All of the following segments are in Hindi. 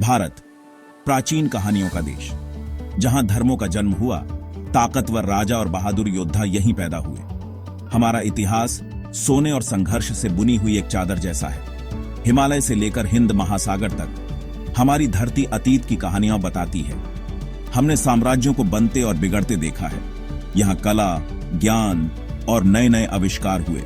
भारत, प्राचीन कहानियों का देश, जहां धर्मों का जन्म हुआ, ताकतवर राजा और बहादुर योद्धा यहीं पैदा हुए। हमारा इतिहास सोने और संघर्ष से बुनी हुई एक चादर जैसा है। हिमालय से लेकर हिंद महासागर तक हमारी धरती अतीत की कहानियां बताती है। हमने साम्राज्यों को बनते और बिगड़ते देखा है। यहां कला, ज्ञान और नए नए आविष्कार हुए।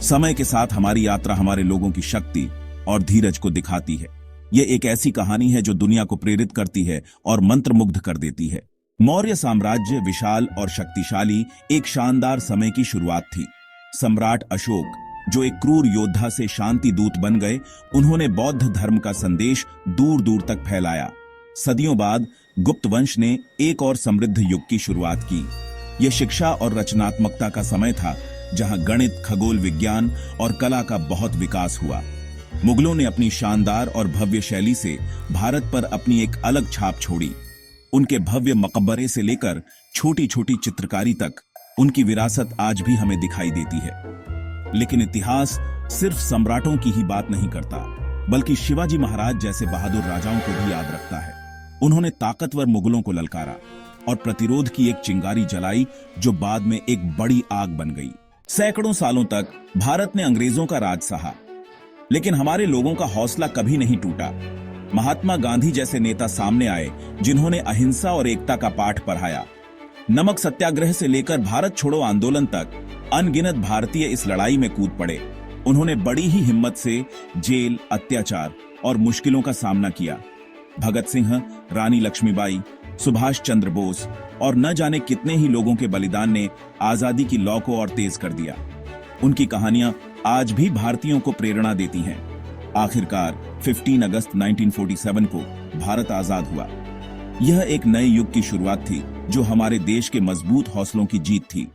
समय के साथ हमारी यात्रा हमारे लोगों की शक्ति और धीरज को दिखाती है। यह एक ऐसी कहानी है जो दुनिया को प्रेरित करती है और मंत्रमुग्ध कर देती है। मौर्य साम्राज्य विशाल और शक्तिशाली एक शानदार समय की शुरुआत थी। सम्राट अशोक, जो एक क्रूर योद्धा से शांति दूत बन गए, उन्होंने बौद्ध धर्म का संदेश दूर दूर तक फैलाया। सदियों बाद गुप्त वंश ने एक और समृद्ध युग की शुरुआत की। यह शिक्षा और रचनात्मकता का समय था, जहां गणित, खगोल विज्ञान और कला का बहुत विकास हुआ। मुगलों ने अपनी शानदार और भव्य शैली से भारत पर अपनी एक अलग छाप छोड़ी। उनके भव्य मकबरे से लेकर छोटी छोटी चित्रकारी तक उनकी विरासत आज भी हमें दिखाई देती है। लेकिन इतिहास सिर्फ सम्राटों की ही बात नहीं करता, बल्कि शिवाजी महाराज जैसे बहादुर राजाओं को भी याद रखता है। उन्होंने ताकतवर मुगलों को ललकारा और प्रतिरोध की एक चिंगारी जलाई, जो बाद में एक बड़ी आग बन गई। सैकड़ों सालों तक भारत ने अंग्रेजों का राज सहा, लेकिन हमारे लोगों का हौसला कभी नहीं टूटा। महात्मा गांधी जैसे नेता सामने आए, जिन्होंने अहिंसा और एकता का पाठ पढ़ाया। नमक सत्याग्रह से लेकर भारत छोड़ो आंदोलन तक अनगिनत भारतीय इस लड़ाई में कूद पड़े। उन्होंने बड़ी ही हिम्मत से जेल, अत्याचार और मुश्किलों का सामना किया। भगत सिंह, रानी लक्ष्मीबाई, सुभाष चंद्र बोस और न जाने कितने ही लोगों के बलिदान ने आजादी की लौ को और तेज कर दिया। उनकी कहानियां आज भी भारतीयों को प्रेरणा देती हैं। आखिरकार 15 अगस्त 1947 को भारत आजाद हुआ। यह एक नए युग की शुरुआत थी, जो हमारे देश के मजबूत हौसलों की जीत थी।